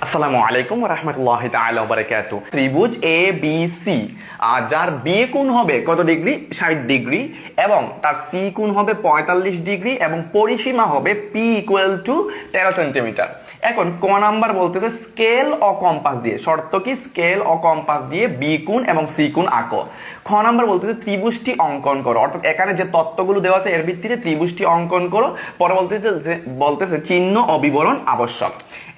আসসালামু আলাইকুম ওয়া রাহমাতুল্লাহি তাআলা ওয়া বারাকাতুহু। ত্রিভুজ এ বি সি যার বি কোণ হবে কত ডিগ্রি? 60 ডিগ্রি এবং তার সি কোণ হবে 45 ডিগ্রি এবং পরিসীমা হবে পি ইকুয়াল টু 13 সেন্টিমিটার। এখন ক নাম্বার বলতেছে স্কেল ও কম্পাস দিয়ে, শর্ত কি? স্কেল ও কম্পাস দিয়ে বি কোণ এবং সি কোণ আঁকো। খ নাম্বার বলতেছে ত্রিভুজটি অঙ্কন করো, অর্থাৎ এখানে যে তত্ত্বগুলো দেওয়া আছে এর ভিত্তিতে ত্রিভুজটি অঙ্কন করো। পরবর্তীতে বলতেছে চিহ্ন ও বিবরণ আবশ্যক।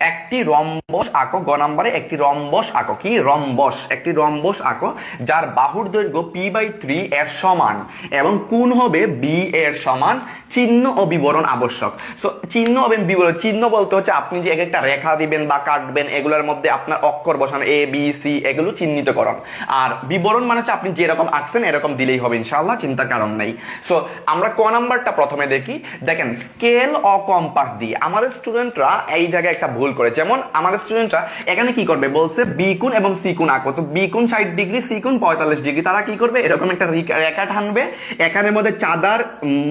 একটি রম্বস আঁকো। গ নাম্বারে একটি রম্বস আঁকো। কি রম্বস? একটি রম্বস আঁকো যার বাহুর দৈর্ঘ্য p/3 এর সমান এবং কোণ হবে বি এর সমান। চিহ্ন ও বিবরণ আবশ্যক। সো চিহ্ন এবং বিবরণ, চিহ্ন বলতে হচ্ছে আপনি যে একটা রেখা দিবেন বা কাটবেন, এগুলোর মধ্যে আপনার অক্ষর বসানো এ বি সি এগুলো চিহ্নিতকরণ। আর বিবরণ মানে হচ্ছে আপনি যেরকম আঁকছেন এরকম দিলেই হবে ইনশাআল্লাহ, চিন্তার কারণ নেই। সো আমরা ক নাম্বারটা প্রথমে দেখি। দেখেন স্কেল ও কম্পাস দিয়ে আমাদের স্টুডেন্টরা এই জায়গায় একটা ভুল করে। যেমন আমাদের স্টুডেন্টরা এখানে কি করবে? বলছে বি কোণ এবং সি কোণ আঁকো। তো বি কোণ 60 ডিগ্রি, সি কোণ 45 ডিগ্রি। তারা কি করবে? এরকম একটা রেখা টানবে, এখানের মধ্যে চাঁদার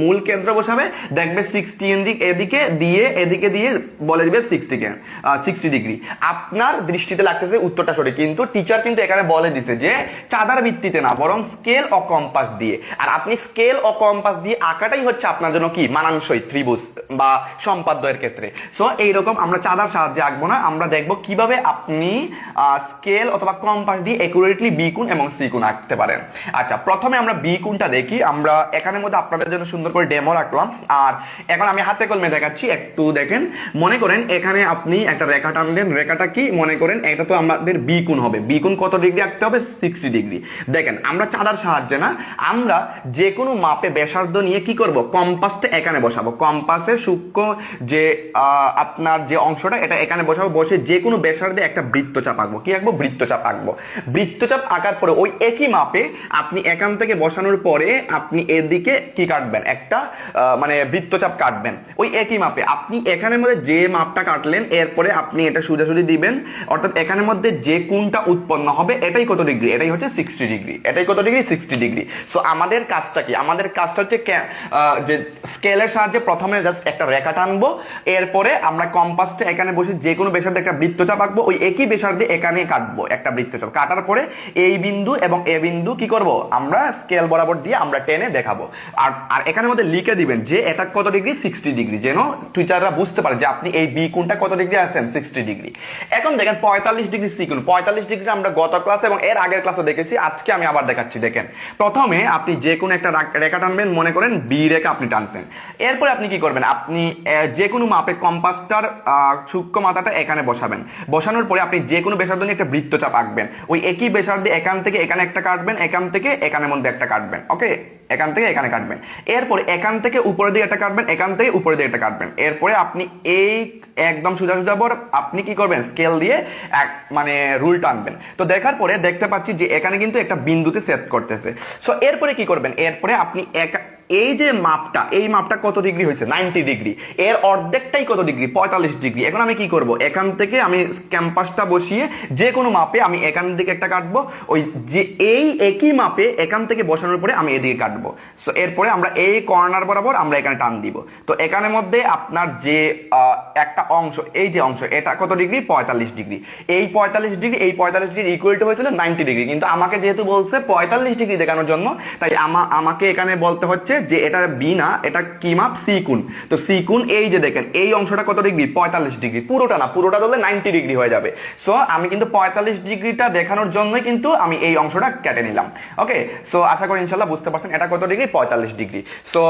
মূল কেন্দ্র বসাবে, দেখবে 60 এদিকে দিয়ে বলে দিবে 60 ডিগ্রি। আপনার দৃষ্টিতে লাগতেছে উত্তরটা সঠিক, কিন্তু টিচার কিন্তু এখানে বলে দিছে যে চাঁদার ভিত্তিতে না, বরং স্কেল ও কম্পাস দিয়ে। আর আপনি স্কেল ও কম্পাস দিয়ে আঁকাটাই হচ্ছে আপনার জন্য কি মানানসই ত্রিভুজ বা সম্পাদ্যের ক্ষেত্রে। সো এইরকম আমরা চাঁদার সাহায্যে আঁকবো না, আমরা দেখবো কিভাবে আপনি স্কেল অথবা কম্পাস দিয়ে একুরেটলি বি কোণ এবং সি কোণ আঁকতে পারেন। আচ্ছা, প্রথমে আমরা বি কোণটা দেখি। আমরা এখানের মধ্যে আপনাদের জন্য সুন্দর করে ডেমো রাখলাম, আর এখন আমি হাতে কলমে দেখাচ্ছি। একটু দেখেন, মনে করেন এখানে আপনি একটা রেখা টানলেন। রেখাটা কি? মনে করেন এটা তো আমাদের বি কোণ হবে। বি কোণ কত ডিগ্রি আঁকতে হবে? 60 ডিগ্রি। দেখেন আমরা চাঁদার সাহায্যে না, আমরা যে কোনো মাপে ব্যাসার্ধ নিয়ে কি করব? কম্পাসটা এখানে বসাবো। কম্পাসের সূক্ষ্ম যে আপনার যে অংশটা এটা এখানে বসাবো। বসে যে কোনো ব্যাসার্ধে একটা বৃত্তচাপ আঁকবো। কি আঁকবো? বৃত্তচাপ আঁকবো। বৃত্তচাপ আঁকার পরে ওই একই মাপে আপনি এখান থেকে বসানোর পরে আপনি এদিকে কি কাটবেন? একটা মানে বৃত্তচাপ কাটবেন ওই একই মাপে। আপনি এখানের মধ্যে যে মাপটা কাটলেন এরপরে আপনি এটা সোজাসুজি দিবেন, অর্থাৎ এখানের মধ্যে যে কোণটা উৎপন্ন হবে এটাই কত ডিগ্রি? এটাই হচ্ছে 60 ডিগ্রি। এটাই কত ডিগ্রি? 60 ডিগ্রি। সো আমাদের কাজটা কি? আমাদের কাজটা হচ্ছে যে স্কেলের সাহায্যে প্রথমে জাস্ট একটা রেখা টানবো, এরপরে আমরা কম্পাসটা এখানে বসে যে কোনো ব্যাসার্ধে একটা বৃত্তচাপ আঁকবো। ওই একই ব্যাসার্ধে এখানে কাটবো একটা বৃত্তচাপ। কাটার পরে এই বিন্দু এবং এ বিন্দু কি করব? আমরা স্কেল বরাবর দিয়ে আমরা টেনে দেখাবো। আর এখানের মধ্যে লিখে দিবেন যে এটা কত ডিগ্রি? 60 ডিগ্রি, যেন টিচাররা বুঝতে পারে যে আপনি এই বি কোণটা কত ডিগ্রি আছেন? 60 ডিগ্রি। এখন দেখেন 45 ডিগ্রি সি কোণ। 45 ডিগ্রি আমরা গত ক্লাসে এবং এর আগের ক্লাসে দেখেছি, আজকে আমি আবার দেখাচ্ছি। দেখেন প্রথমে আপনি যে কোনো একটা রেখা টানবেন। মনে করেন বি রেখা আপনি টানছেন। এরপরে আপনি কি করবেন? আপনি যে কোনো মাপে কম্পাসটার সূক্ষ্ম মাথাটা এখানে বসাবেন। বসানোর পরে আপনি যে কোনো ব্যাসার্ধ নিয়ে একটা বৃত্তচাপ আঁকবেন। ওই একই ব্যাসার্ধে এখান থেকে এখানে একটা কাটবেন, এখান থেকে এখানের মধ্যে একটা কাটবেন। ওকে, এখান থেকে এখানে কাটবেন। এরপরে এখান থেকে উপরের দিকে একটা কাটবেন, এখান থেকে উপরের দিকে একটা কাটবেন। এরপরে আপনি এই একদম সোজা বর আপনি কি করবেন? স্কেল দিয়ে মানে রুল টানবেন। তো দেখার পরে দেখতে পাচ্ছি যে এখানে কিন্তু একটা বিন্দুতে সেট করতেছে। সো এরপরে কি করবেন? এরপরে আপনি এই যে মাপটা, এই মাপটা কত ডিগ্রি হয়েছে? 90 ডিগ্রি। এর অর্ধেকটাই কত ডিগ্রি? 45 ডিগ্রি। এখন আমি কি করব? এখান থেকে আমি ক্যাম্পাসটা বসিয়ে যে কোনো মাপে আমি এখান থেকে একটা কাটবো। ওই যে এই একই মাপে এখান থেকে বসানোর পরে আমি এদিকে কাটবো। সো এরপরে আমরা এই কর্নার বরাবর আমরা এখানে টান দিব। তো এখানের মধ্যে আপনার যে একটা অংশ, এই যে অংশ এটা কত ডিগ্রি? 45 ডিগ্রি। এই 45 ডিগ্রি এই 45 ডিগ্রি ইকুয়াল টু হয়েছিল 90 ডিগ্রি, কিন্তু আমাকে যেহেতু বলছে 45 ডিগ্রি দেখানোর জন্য, তাই আমাকে এখানে বলতে হচ্ছে যে এটা বি না, এটা কি মাপ? সি কোণ। তো সি কোণ এই যে দেখেন এই অংশটা কত ডিগ্রি? 45 ডিগ্রি। পুরোটা না, পুরোটা ধরলে 90 ডিগ্রি হয়ে যাবে। সো আমি কিন্তু 45 ডিগ্রিটা দেখানোর জন্যই কিন্তু আমি এই অংশটা কেটে নিলাম। ওকে, সো আশা করি ইনশাআল্লাহ বুঝতে পারছেন এটা কত ডিগ্রি? 45 ডিগ্রি। সো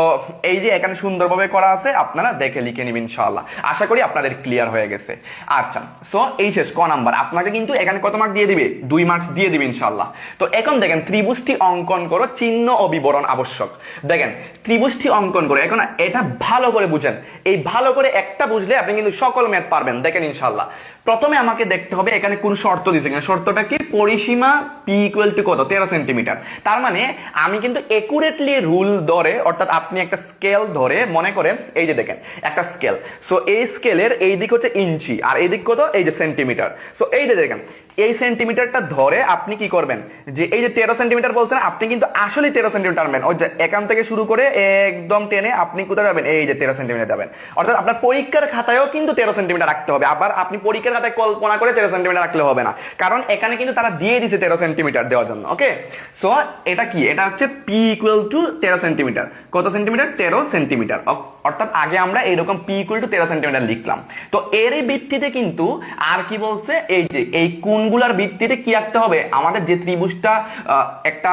এই যে এখানে সুন্দরভাবে করা আছে, আপনারা দেখে লিখে নিবেন ইনশাআল্লাহ। আশা করি আপনাদের ক্লিয়ার হয়ে গেছে। আচ্ছা, সো এই শেষ ক নাম্বার। আপনাকে কিন্তু এখানে কত মার্ক দিয়ে দিবে? 2 মার্কস দিয়ে দিবে ইনশাআল্লাহ। তো এখন দেখেন ত্রিভুজটি অঙ্কন করো, চিহ্ন ও বিবরণ আবশ্যক। দেখেন ত্রিভুজটি অঙ্কন করে, এখন এটা ভালো করে বুঝেন। এই ভালো করে একটা বুঝলে আপনি কিন্তু সকল ম্যাথ পারবেন। দেখেন ইনশাআল্লাহ প্রথমে আমাকে দেখতে হবে এখানে কোন শর্ত দিয়েছে কিনা। শর্তটা কি? পরিসীমা পি ইকুয়াল টু কত? 13 সেন্টিমিটার। তার মানে আমি কিন্তু একুরেটলি রুল ধরে, অর্থাৎ আপনি একটা স্কেল ধরে, মনে করেন এই যে দেখেন একটা স্কেল। সো এই স্কেলের এই দিক হচ্ছে ইঞ্চি আর এই দিক কত? এই যে সেন্টিমিটার। সো এই যে দেখেন এই সেন্টিমিটারটা ধরে আপনি কি করবেন, যে এই যে 13 সেন্টিমিটার বলছেন, আপনি কিন্তু আসলে 13 সেন্টিমিটার টানবেন। ওই যে এখান থেকে শুরু করে একদম টেনে আপনি কোথায় যাবেন, এই যে 13 সেন্টিমিটার যাবেন। অর্থাৎ আপনার পরীক্ষার খাতায়ও কিন্তু 13 সেন্টিমিটার রাখতে হবে। আবার আপনি পরীক্ষার খাতায় কল্পনা করে 13 সেন্টিমিটার রাখলে হবে না, কারণ এখানে কিন্তু তারা দিয়ে দিছে 13 সেন্টিমিটার দেওয়ার জন্য। ওকে, সো এটা কি, এটা হচ্ছে পি ইকুয়াল টু 13 সেন্টিমিটার। কত সেন্টিমিটার? 13 সেন্টিমিটার। অর্থাৎ আগে আমরা এরকম পি ইকুয়াল টু 13 সেন্টিমিটার লিখলাম। তো এরই ভিত্তিতে কিন্তু আর কি বলছে, এই যে এই কোণগুলোর ভিত্তিতে কি রাখতে হবে, আমাদের যে ত্রিভুজটা একটা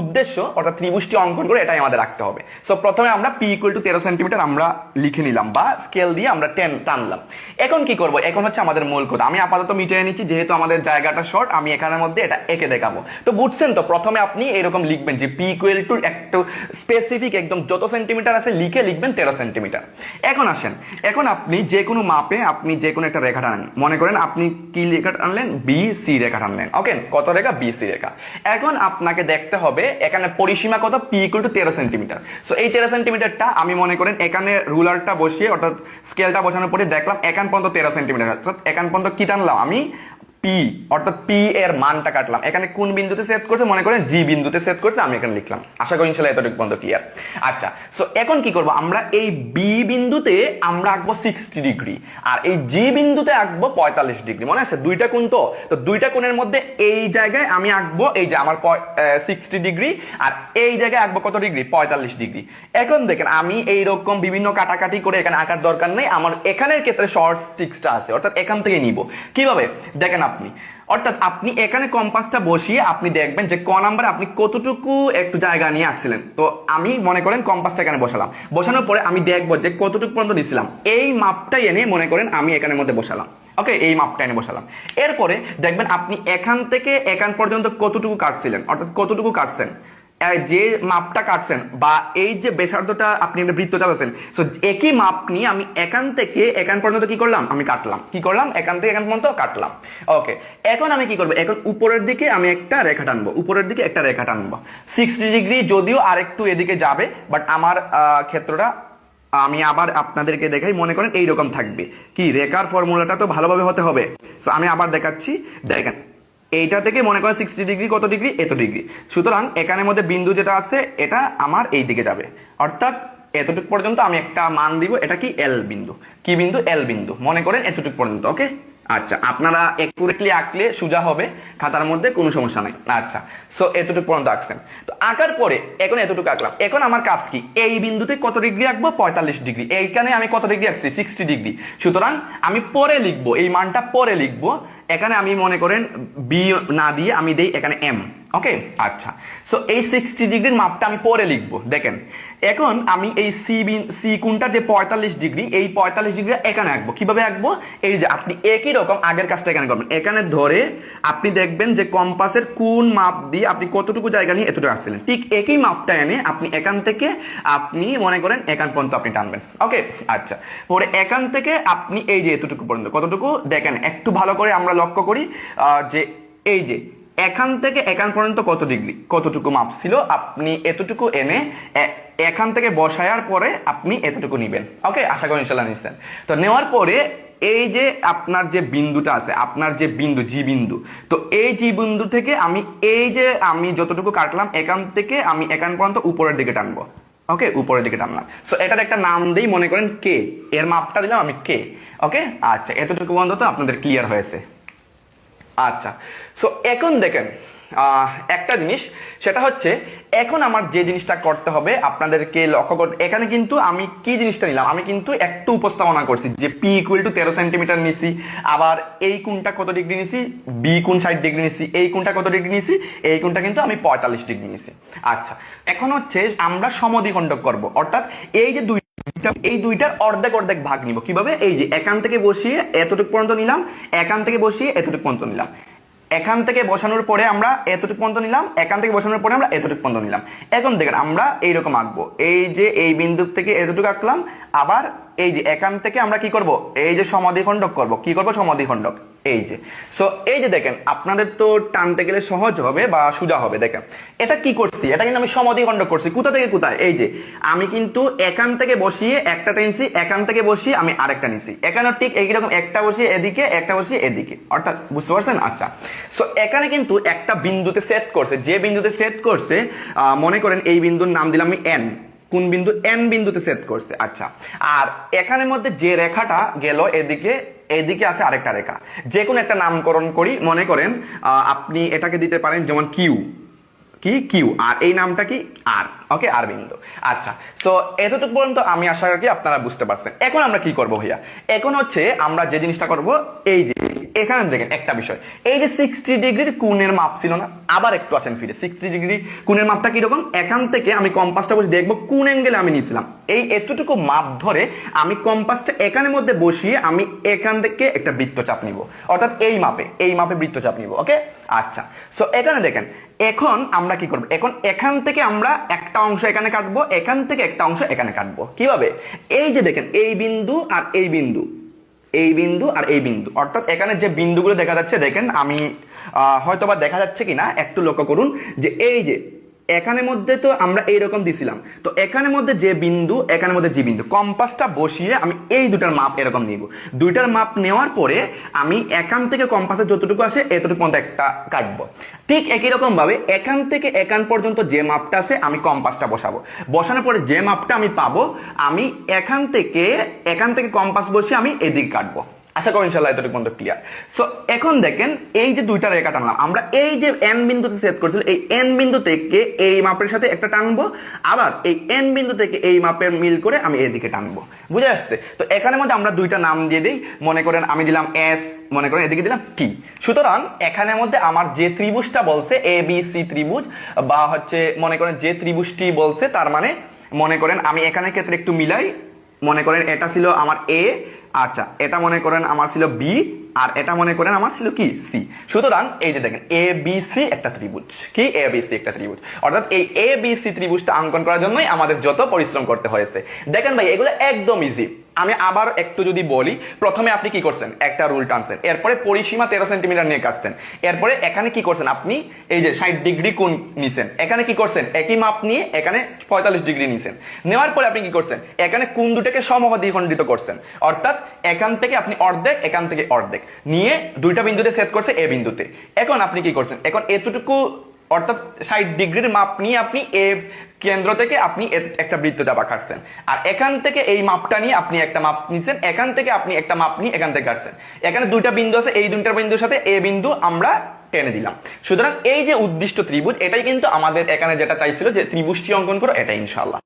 উদ্দেশ্য, অর্থাৎ ত্রিভুজটি অঙ্কন করে এটাই আমাদের রাখতে হবে। সো প্রথমে আমরা পি ইকুয়াল টু 13 সেন্টিমিটার আমরা লিখে নিলাম, বা স্কেল দিয়ে আমরা টানলাম। এখন কি করব, এখন হচ্ছে আমাদের মূল কথা। আমি আপাতত মিটিয়ে নিচ্ছি, যেহেতু আমাদের জায়গাটা শর্ট, আমি এখানের মধ্যে এটা এঁকে দেখাবো। তো বুঝছেন তো, প্রথমে আপনি এরকম লিখবেন যে পি ইকুয়াল টু একটু স্পেসিফিক, একদম যত সেন্টিমিটার আছে লিখে লিখবেন 13 সেন্টিমিটার। এখন আসেন, এখন আপনি যে কোনো মাপে আপনি যে কোনো একটা রেখা টানেন। মনে করেন আপনি কি রেখা টানলেন, বি সি রেখা টানলেন। ওকে, কত রেখা? বি সি রেখা। এখন আপনাকে দেখতে হবে এখানে পরিসীমা কত, P equal to 13 centimetre. So এই 13 সেন্টিমিটারটা আমি মনে করেন এখানে রুলারটা বসিয়ে, অর্থাৎ স্কেলটা বসানোর পরে দেখলাম এখান পর্যন্ত 13 সেন্টিমিটার। অর্থাৎ এখান পর্যন্ত কি টানলাম আমি, পি, অর্থাৎ পি এর মানটা কাটলাম। এখানে কোন বিন্দুতে সেট করছে, মনে করেন জি বিন্দুতে সেট করছে, আমি এখানে লিখলাম। আশা করি ইনশাআল্লাহ এতটুকু পর্যন্ত ক্লিয়ার। আচ্ছা, সো এখন কি করব, আমরা এই বি বিন্দুতে আমরা আঁকবো 60 ডিগ্রি, আর এই জি বিন্দুতে আঁকবো 45 ডিগ্রি। মনে আছে দুইটা কোণ, তো দুইটা কোণের মধ্যে এই জায়গায় আমি আঁকবো এই যে আমার 60 ডিগ্রি, আর এই জায়গায় আঁকবো কত ডিগ্রি, 45 ডিগ্রি। এখন দেখেন আমি এইরকম বিভিন্ন কাটাকাটি করে এখানে আঁকার দরকার নেই, আমার এখানের ক্ষেত্রে শর্ট স্টিক্সটা আছে, অর্থাৎ এখান থেকে নিব। কিভাবে দেখেন আপনি, অর্থাৎ আপনি এখানে কম্পাসটা বসিয়ে আপনি দেখবেন যে ক নাম্বারে আপনি কতটুকু একটু জায়গা নিয়ে আঁকছিলেন। তো আমি মনে করেন কম্পাসটা এখানে বসালাম, বসানোর পরে আমি দেখবো যে কতটুকু পর্যন্ত নিছিলাম, এই মাপটা এনে মনে করেন আমি এখানের মধ্যে বসালাম। ওকে, এই মাপটা এনে বসালাম। এরপরে দেখবেন আপনি এখান থেকে এখান পর্যন্ত কতটুকু কাটছিলেন, অর্থাৎ কতটুকু কাটছেন, যে মাপটা কাটছেন বা এই যে ব্যাসার্ধটা আপনি বৃত্ত চালাচ্ছেন, সো একই মাপ নিয়ে আমি এখান থেকে এখান পর্যন্ত কি করলাম, আমি কাটলাম। কি করলাম, এখান থেকে এখান পর্যন্ত কাটলাম। ওকে, এখন আমি কি করবো, এখন উপরের দিকে আমি একটা রেখা টানবো, উপরের দিকে একটা রেখা টানবো 60 ডিগ্রি, যদিও আরেকটু এদিকে যাবে, বাট আমার ক্ষেত্রটা আমি আবার আপনাদেরকে দেখাই। মনে করেন এইরকম থাকবে, কি রেখার ফর্মুলাটা তো ভালোভাবে হতে হবে। সো আমি আবার দেখাচ্ছি, দেখেন এইটা থেকে মনে করেন 60 ডিগ্রি কত ডিগ্রি, এত ডিগ্রি। সুতরাং এখানের মধ্যে বিন্দু যেটা আছে এটা আমার এই দিকে যাবে, অর্থাৎ এতটুকু পর্যন্ত আমি একটা মান দিব, এটা কি এল বিন্দু। কি বিন্দু? এল বিন্দু। মনে করেন এতটুকু পর্যন্ত। ওকে, আচ্ছা, আপনারা একুরেটলি আঁকলে সোজা হবে, খাতার মধ্যে কোনো সমস্যা নাই। আচ্ছা, সো এতটুকু পর্যন্ত আঁকছেন। তো আঁকার পরে এখন এতটুকু আঁকলাম। এখন আমার কাজ কি, এই বিন্দুতে কত ডিগ্রি আঁকবো, 45 ডিগ্রি। এইখানে আমি কত ডিগ্রি আঁকছি, 60 ডিগ্রি। সুতরাং আমি পরে লিখবো, এই মানটা পরে লিখবো। এখানে আমি মনে করেন বি না দিয়ে আমি দেই এখানে এম। ওকে, আচ্ছা, সো এই 60 ডিগ্রির মাপটা আমি পরে লিখবো। দেখেন এখন আমি এই সি কোণটা যে 45 ডিগ্রি, এই 45 ডিগ্রি এখানে আঁকবো। কিভাবে আঁকবো, এই যে আপনি একই রকম আগের কাজটা এখানে করবেন। এখানে ধরে আপনি দেখবেন যে কম্পাসের কোন মাপ দিয়ে আপনি কতটুকু জায়গা নিয়ে এতটুকু আসছিলেন, ঠিক একই মাপটা এনে আপনি এখান থেকে আপনি মনে করেন এখান পর্যন্ত আপনি টানবেন। ওকে, আচ্ছা, পরে এখান থেকে আপনি এই যে এতটুকু পর্যন্ত, কতটুকু দেখেন একটু ভালো করে আমরা লক্ষ্য করি, যে এই যে এখান থেকে এখান পর্যন্ত কত ডিগ্রি, কতটুকু মাপ ছিল, আপনি এতটুকু এনে এখান থেকে বসায়ার পরে আপনি এতটুকু নিবেন। ওকে, আশা করি ইনশাআল্লাহ নিচ্ছেন। তো নেওয়ার পরে এই যে আপনার যে বিন্দুটা আছে, আপনার যে বিন্দু জি বিন্দু, তো এই জি বিন্দু থেকে আমি এই যে আমি যতটুকু কাটলাম এখান থেকে আমি এখান পর্যন্ত উপরের দিকে টানবো। ওকে, উপরের দিকে টানলাম। সো এটার একটা নাম দিই, মনে করেন কে, এর মাপটা দিলাম আমি কে। ওকে, আচ্ছা, এতটুকু পর্যন্ত তো আপনাদের ক্লিয়ার হয়েছে। আচ্ছা, সো এখন দেখেন একটা জিনিস, সেটা হচ্ছে এখন আমার যে জিনিসটা করতে হবে আপনাদেরকে লক্ষ্য করতে, এখানে কিন্তু আমি কি জিনিসটা নিলাম, আমি কিন্তু একটু উপস্থাপনা করছি যে পি ইকুয়াল টু 13 সেন্টিমিটার নিছি, আবার এই কোণটা কত ডিগ্রি নিছি, বি কোণ 60 ডিগ্রি নিছি, এই কোণটা কত ডিগ্রি নিছি, এই কোণটা কিন্তু আমি 45 ডিগ্রি নিছি। আচ্ছা, এখন হচ্ছে আমরা সমদ্বিখণ্ডক করব, অর্থাৎ এই যে এই দুইটার অর্ধেক অর্ধেক ভাগ নিব। কিভাবে, এই যে এখান থেকে বসিয়ে এতটুকু পর্যন্ত নিলাম, এখান থেকে বসিয়ে এতটুকু পর্যন্ত নিলাম, এখান থেকে বসানোর পরে আমরা এতটুকু পর্যন্ত নিলাম, এখান থেকে বসানোর পরে আমরা এতটুকু পর্যন্ত নিলাম। এখন দেখেন আমরা এইরকম আঁকবো, এই যে এই বিন্দু থেকে এতটুকু আঁকলাম, আবার এই যে এখান থেকে আমরা কি করব, এই যে সমদ্বিখণ্ডক করব। কি করব, সমদ্বিখণ্ডক। এই যে সো এই যে দেখেন আপনাদের তো টানতে গেলে সহজ হবে বা সোজা হবে। দেখেন এটা কি করছি, এটা কিন্তু আমি সমদ্বিখণ্ড করছি। কোথা থেকে কোথায়? এই যে আমি কিন্তু এখান থেকে বসিয়ে একটা টেনছি, এখান থেকে বসিয়ে আমি আরেকটা নিছি। এখানে ঠিক এইরকম একটা বসিয়ে এদিকে, একটা বসিয়ে এদিকে, অর্থাৎ বুঝতে পারছেন? আচ্ছা, সো এখানে কিন্তু একটা বিন্দুতে সেট করছে। যে বিন্দুতে সেট করছে মনে করেন এই বিন্দুর নাম দিলাম আমি এন। কোন বিন্দু? এন বিন্দুতে সেট করছে। আচ্ছা, আর এখানের মধ্যে যে রেখাটা গেল এদিকে, এদিকে আছে আরেকটা রেখা, যে কোনো একটা নামকরণ করি। মনে করেন আপনি এটাকে দিতে পারেন যেমন কিউ, কি কিউ, আর এই নামটা কি আর। ওকে, আর বিন্দু। আচ্ছা, সো এতটুকু পর্যন্ত আমি আশা করি আপনারা বুঝতে পারছেন। এখন আমরা কি করব ভাইয়া? এখন হচ্ছে আমরা যে জিনিসটা করব, এই যে এখানে দেখেন একটা বিষয়, এই যে 60 ডিগ্রির কোণের মাপ ছিল না, আবার একটু আসেন ফিরে। 60 ডিগ্রি কোণের মাপটা কিরকম? এখান থেকে আমি কম্পাসটা বসে দেখবো কোন অ্যাঙ্গেলে আমি নিয়েছিলাম। এই এতটুকু মাপ ধরে আমি কম্পাসটা এখানের মধ্যে বসিয়ে আমি এখান থেকে একটা বৃত্তচাপ নিব, অর্থাৎ এই মাপে বৃত্তচাপ নিব। ওকে, আচ্ছা, সো এখানে দেখেন এখন আমরা কি করব? এখন এখান থেকে আমরা একটা অংশ এখানে কাটবো, এখান থেকে একটা অংশ এখানে কাটবো। কিভাবে? এই যে দেখেন এই বিন্দু আর এই বিন্দু, এই বিন্দু আর এই বিন্দু, অর্থাৎ এখানে যে বিন্দুগুলো দেখা যাচ্ছে, দেখেন আমি হয়তোবা দেখা যাচ্ছে কিনা একটু লক্ষ্য করুন, যে এই যে এখানের মধ্যে তো আমরা এইরকম দিছিলাম, তো এখানের মধ্যে যে বিন্দু, এখানের মধ্যে যে বিন্দু, কম্পাসটা বসিয়ে আমি এই দুটার মাপ এরকম নিব। দুইটার মাপ নেওয়ার পরে আমি এখান থেকে কম্পাসের যতটুকু আসে এতটুকু পর্যন্ত একটা কাটবো। ঠিক একই রকম ভাবে এখান থেকে এখান পর্যন্ত যে মাপটা আছে আমি কম্পাসটা বসাবো। বসানোর পরে যে মাপটা আমি পাবো, আমি এখান থেকে কম্পাস বসিয়ে আমি এদিক কাটবো। আশা করি ইনশাআল্লাহ এতটুকু পর্যন্ত ক্লিয়ার। সো এখন দেখেন এই যে দুইটা রেখা টানলাম আমরা, এই যে এন বিন্দুতে সেট করেছিল, এই এন বিন্দু থেকে এই মাপের সাথে একটা টানবো, আবার এই এন বিন্দু থেকে এই মাপের মিল করে আমি এদিকে টানবো। বুঝে আসছে? তো এখানের মধ্যে আমরা দুইটা নাম দিয়ে দিই। মনে করেন আমি দিলাম এস, মনে করেন এদিকে দিলাম টি। সুতরাং এখানের মধ্যে আমার যে ত্রিভুজটা বলছে এ বি সি ত্রিভুজ, বা হচ্ছে মনে করেন যে ত্রিভুজটি বলছে, তার মানে মনে করেন আমি এখানের ক্ষেত্রে একটু মিলাই। মনে করেন এটা ছিল আমার এ, আচ্ছা এটা মনে করেন আমার ছিল বি, আর এটা মনে করেন আমার ছিল কি সি। সুতরাং এই যে দেখেন এ বি সি একটা ত্রিভুজ, কি এ বি সি একটা ত্রিভুজ, অর্থাৎ এই এ বি সি ত্রিভুজটা অঙ্কন করার জন্যই আমাদের যত পরিশ্রম করতে হয়েছে। দেখেন ভাই এগুলো একদম ইজি। আমি আবার একটু যদি বলি, প্রথমে আপনি কি করছেন? একটা রুল টানছেন, এরপরে পরিসীমা 13 সেন্টিমিটার নিয়ে কাটছেন, এরপরে এখানে কি করছেন? আপনি এই যে 60 ডিগ্রি কোণ নিছেন, এখানে কি করছেন? একই মাপ নিয়ে এখানে 45 ডিগ্রি নিছেন। নেওয়ার পরে আপনি কি করছেন? এখানে কোণ দুটাকে সমদ্বিখণ্ডিত করছেন, অর্থাৎ এখান থেকে আপনি অর্ধেক, এখান থেকে অর্ধেক নিয়ে দুইটা বিন্দুতে সেট করছে এ বিন্দুতে। এখন আপনি কি করছেন? এখন এতটুকু অর্থাৎ 60 ডিগ্রির মাপ নিয়ে আপনি এ কেন্দ্র থেকে আপনি একটা বৃত্তচাপ আঁকাচ্ছেন, আর এখান থেকে এই মাপটা নিয়ে আপনি একটা মাপ নিছেন, এখান থেকে আপনি একটা মাপ নিয়ে এখান থেকে কাটছেন। এখানে দুইটা বিন্দু আছে, এই দুইটা বিন্দুর সাথে এ বিন্দু আমরা টেনে দিলাম। সুতরাং এই যে উদ্দিষ্ট ত্রিভুজ, এটাই কিন্তু আমাদের এখানে যেটা চাইছিল যে ত্রিভুজটি অঙ্কন করো, এটা ইনশাআল্লাহ।